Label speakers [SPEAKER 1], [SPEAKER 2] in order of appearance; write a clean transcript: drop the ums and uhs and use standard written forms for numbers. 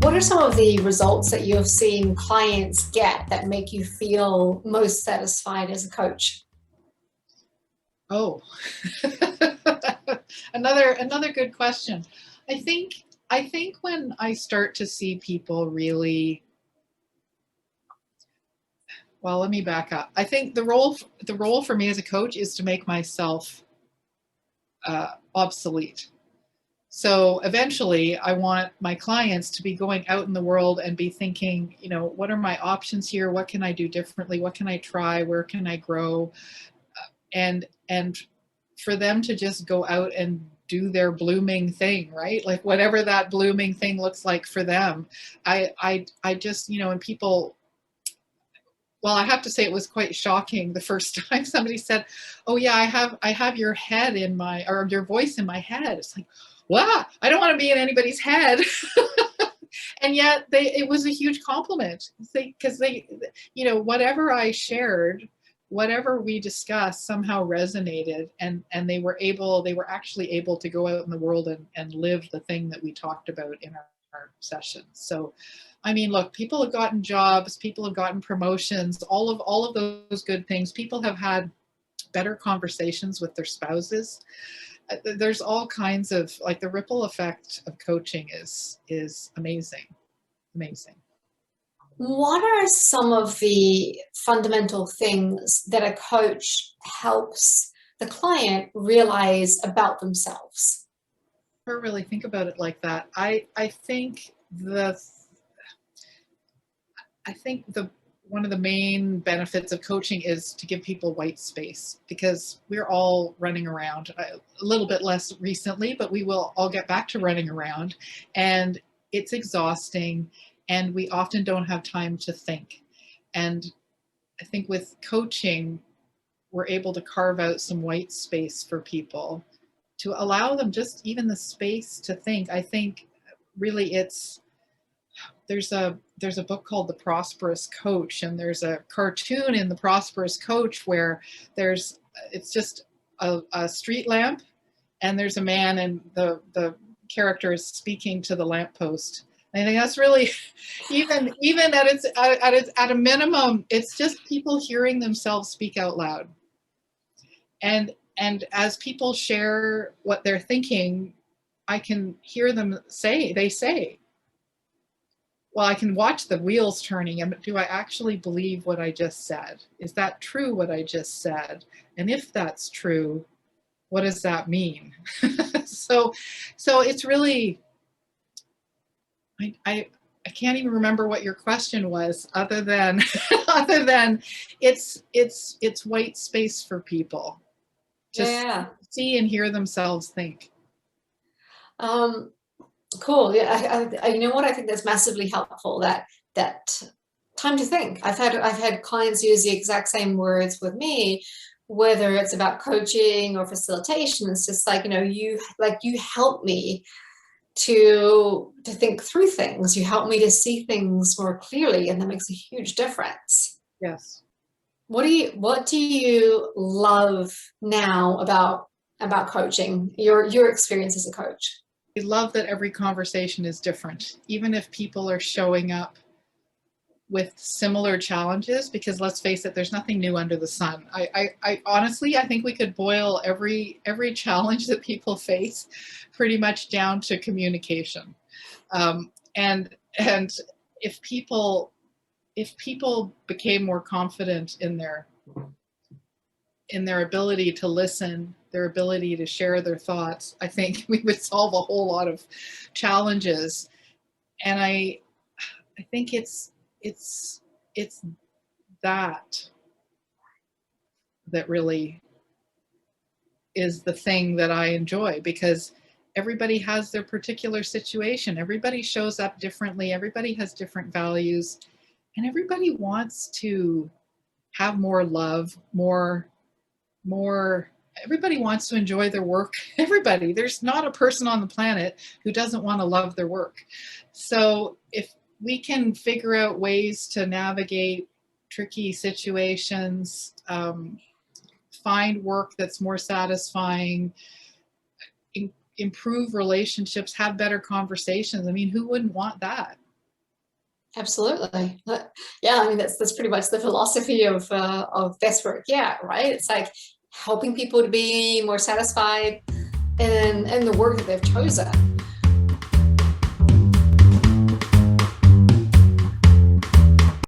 [SPEAKER 1] What are some of the results that you have seen clients get that make you feel most satisfied as a coach?
[SPEAKER 2] Oh, another good question. I think I think when I start to see people really, well, let me back up. I think the role for me as a coach is to make myself obsolete. So eventually, I want my clients to be going out in the world and be thinking, what are my options here? What can I do differently? What can I try? Where can I grow? And for them to just go out and do their blooming thing, right? Like whatever that blooming thing looks like for them. I just, and people, well, I have to say it was quite shocking the first time somebody said, "Oh yeah, I have your head in my, or your voice in my head." It's like, wow, I don't want to be in anybody's head. And yet it was a huge compliment because whatever I shared, whatever we discussed somehow resonated, and they were actually able to go out in the world and live the thing that we talked about in our sessions. So I mean, look, people have gotten jobs, people have gotten promotions, all of those good things. People have had better conversations with their spouses. There's all kinds of, like, the ripple effect of coaching is amazing. Amazing.
[SPEAKER 1] What are some of the fundamental things that a coach helps the client realize about themselves?
[SPEAKER 2] I never really think about it like that. I think the one of the main benefits of coaching is to give people white space, because we're all running around, a little bit less recently, but we will all get back to running around, and it's exhausting, and we often don't have time to think. And I think with coaching, we're able to carve out some white space for people to allow them just even the space to think. I think really there's a book called The Prosperous Coach, and there's a cartoon in The Prosperous Coach where it's just a street lamp, and there's a man, and the character is speaking to the lamppost. I think that's really, even at a minimum, it's just people hearing themselves speak out loud. And as people share what they're thinking, I can hear them say, well, I can watch the wheels turning, and do I actually believe what I just said? Is that true, what I just said? And if that's true, what does that mean? so it's really, I can't even remember what your question was, other than other than it's white space for people to
[SPEAKER 1] Yeah.
[SPEAKER 2] see and hear themselves think.
[SPEAKER 1] Um, cool. Yeah. You know what? I think that's massively helpful. That time to think. I've had clients use the exact same words with me, whether it's about coaching or facilitation. It's just like, you help me to think through things. You help me to see things more clearly, and that makes a huge difference.
[SPEAKER 2] Yes.
[SPEAKER 1] What do you love now about coaching? Your experience as a coach?
[SPEAKER 2] I love that every conversation is different, even if people are showing up with similar challenges, because let's face it, there's nothing new under the sun. I honestly, I think we could boil every challenge that people face pretty much down to communication. And if people became more confident in their ability to listen, their ability to share their thoughts, I think we would solve a whole lot of challenges. And I think it's that really is the thing that I enjoy, because everybody has their particular situation. Everybody shows up differently. Everybody has different values, and everybody wants to have more love, more. Everybody wants to enjoy their work. Everybody. There's not a person on the planet who doesn't want to love their work. So if we can figure out ways to navigate tricky situations, find work that's more satisfying, improve relationships, have better conversations. I mean, who wouldn't want that?
[SPEAKER 1] Absolutely. Yeah, I mean that's pretty much the philosophy of best work. Yeah, right. It's like helping people to be more satisfied in the work that they've chosen.